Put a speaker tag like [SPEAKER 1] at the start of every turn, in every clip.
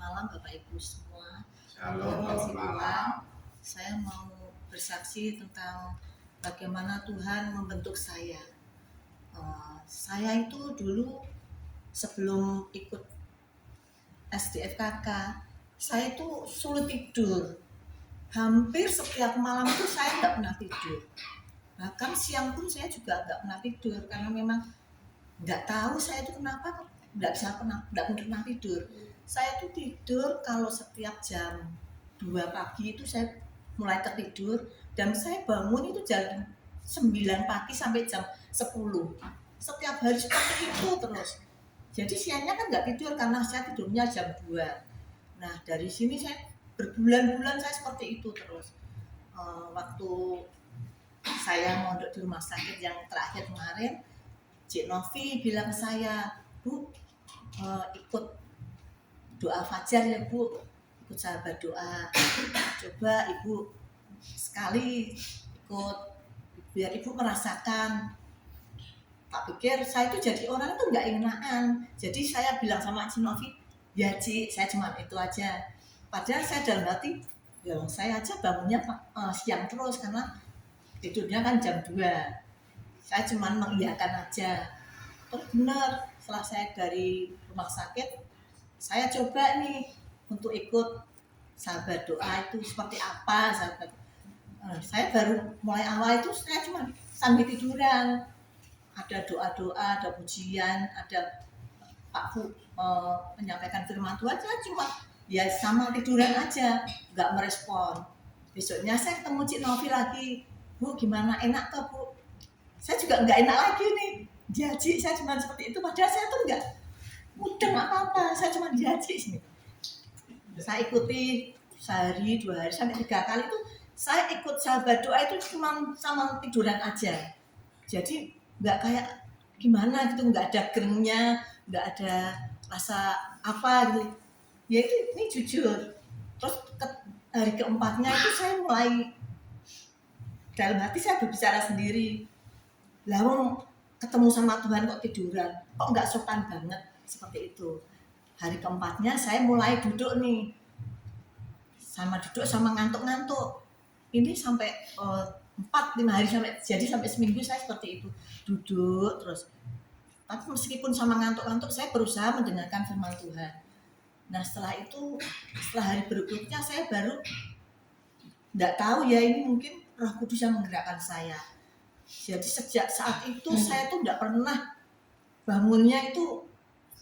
[SPEAKER 1] malam Bapak Ibu semua.
[SPEAKER 2] Shalom,
[SPEAKER 1] Kasih Tuhan, saya mau bersaksi tentang bagaimana Tuhan membentuk saya. Saya itu dulu sebelum ikut SDFKK, saya itu sulit tidur. Hampir setiap malam itu saya nggak pernah tidur. Bahkan siang pun saya juga nggak pernah tidur karena memang nggak tahu saya itu kenapa nggak pernah tidur. Saya tuh tidur kalau setiap jam 2 pagi itu saya mulai tertidur dan saya bangun itu jam 9 pagi sampai jam 10. Setiap hari seperti itu terus. Jadi siangnya kan nggak tidur karena saya tidurnya jam 2. Nah dari sini saya berbulan-bulan saya seperti itu terus. Waktu saya mondok di rumah sakit yang terakhir kemarin, Cik Novi bilang ke saya, Bu, ikut doa fajar ya Bu, ikut sahabat doa. Coba Ibu sekali ikut, biar Ibu merasakan. Tak pikir saya itu jadi orang itu nggak enakan. Jadi saya bilang sama Cik Novi, ya Cik, saya cuma itu aja. Padahal saya dalam hati, ya saya aja bangunnya siang terus karena tidurnya kan jam 2. Saya cuma mengiyakan aja. Terus benar, setelah saya dari rumah sakit, saya coba nih untuk ikut sahabat doa itu seperti apa sahabat. Saya baru mulai awal itu saya cuma sambil tiduran. Ada doa-doa, ada pujian, ada Pak Bu menyampaikan firman Tuhan, saya cuma ya sama tiduran aja, nggak merespon. Besoknya saya ketemu Cik Novi lagi, Bu gimana, enak tuh Bu? Saya juga nggak enak lagi nih, diaji saya cuma seperti itu, padahal saya tuh nggak mudeng apa-apa, saya cuma diaji sini. Saya ikuti sehari, 2 hari, sampai 3 kali itu saya ikut sahabat doa itu cuma sama tiduran aja. Jadi nggak kayak gimana gitu, nggak ada gerengnya, nggak ada rasa apa gitu. Ya itu ini jujur. Terus hari keempatnya itu saya mulai dalam hati saya berbicara sendiri. Lah ketemu sama Tuhan kok tiduran, kok nggak sopan banget seperti itu. Hari keempatnya saya mulai duduk nih, sama ngantuk-ngantuk. Ini sampai 4-5 hari sampai seminggu saya seperti itu, duduk terus. Tapi meskipun sama ngantuk-ngantuk saya berusaha mendengarkan firman Tuhan. Nah setelah hari berikutnya saya baru nggak tahu ya, ini mungkin Roh Kudus yang menggerakkan saya. Jadi sejak saat itu saya tuh nggak pernah bangunnya itu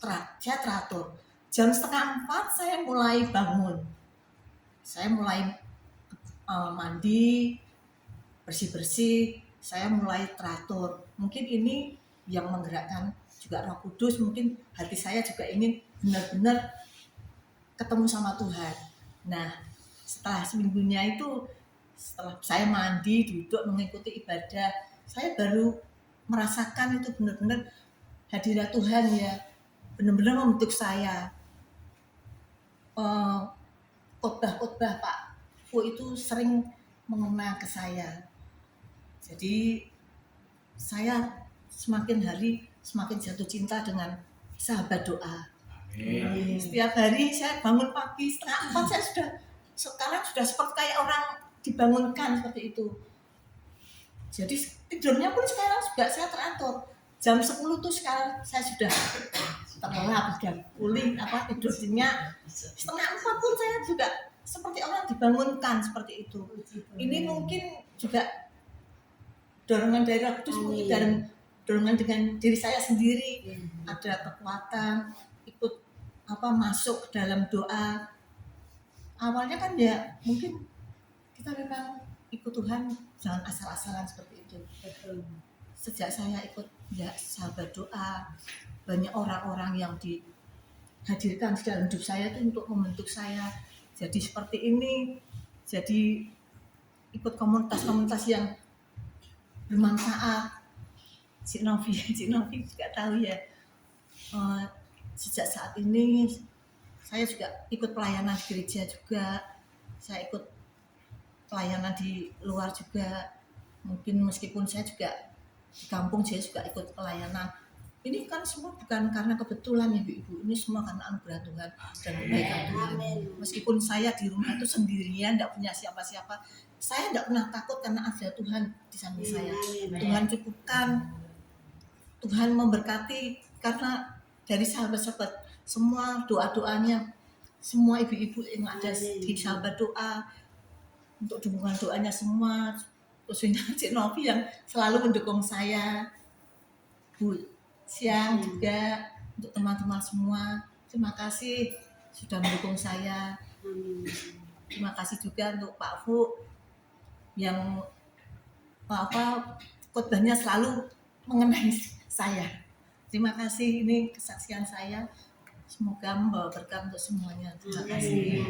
[SPEAKER 1] saya teratur. Jam 3:30 saya mulai bangun. Saya mulai mandi, bersih-bersih, saya mulai teratur. Mungkin ini yang menggerakkan juga Roh Kudus, mungkin hati saya juga ingin benar-benar ketemu sama Tuhan. Nah, setelah seminggunya itu, setelah saya mandi, duduk mengikuti ibadah, saya baru merasakan itu benar-benar hadirat Tuhan ya, benar-benar membentuk saya. Khotbah-khotbah Pak Fu itu sering mengena ke saya. Jadi saya semakin hari semakin jatuh cinta dengan sahabat doa.
[SPEAKER 2] Amin.
[SPEAKER 1] Setiap hari saya bangun pagi 3:30 saya sekarang sudah seperti kayak orang dibangunkan seperti itu. Jadi tidurnya pun sekarang juga saya teratur. Jam 10 tuh sekarang saya sudah terlelap, sudah pulih tidurnya. 3:30 pun saya juga seperti orang dibangunkan seperti itu. Ini mungkin juga dorongan dari Roh Kudus, mungkin dari dorongan dengan diri saya sendiri. Ada kekuatan ikut masuk ke dalam doa. Awalnya kan ya mungkin kita memang ikut Tuhan jangan asal-asalan seperti itu. Sejak saya ikut ya sahabat doa, banyak orang-orang yang dihadirkan di dalam hidup saya itu untuk membentuk saya jadi seperti ini, jadi ikut komunitas-komunitas yang bermanfaat. Cik Novi juga tahu ya, sejak saat ini saya juga ikut pelayanan di gereja juga, saya ikut pelayanan di luar juga. Mungkin meskipun saya juga di kampung, saya juga ikut pelayanan Ini kan semua bukan karena kebetulan ya Ibu, ini semua karena anugerah Tuhan dan kebaikan Tuhan. Meskipun saya di rumah itu sendirian, tidak punya siapa-siapa, saya tidak pernah takut karena ada Tuhan di samping saya. Tuhan cukupkan, Tuhan memberkati, karena dari sahabat-sahabat semua doa-doanya, semua ibu-ibu yang ada di sahabat doa, untuk dukungan doanya semua, khususnya Cik Novi yang selalu mendukung saya, Bu Siang juga, untuk teman-teman semua, terima kasih sudah mendukung saya. Terima kasih juga untuk Pak Fu yang khotbahnya selalu mengenai saya. Terima kasih, ini kesaksian saya. Semoga membawa berkah untuk semuanya. Terima kasih.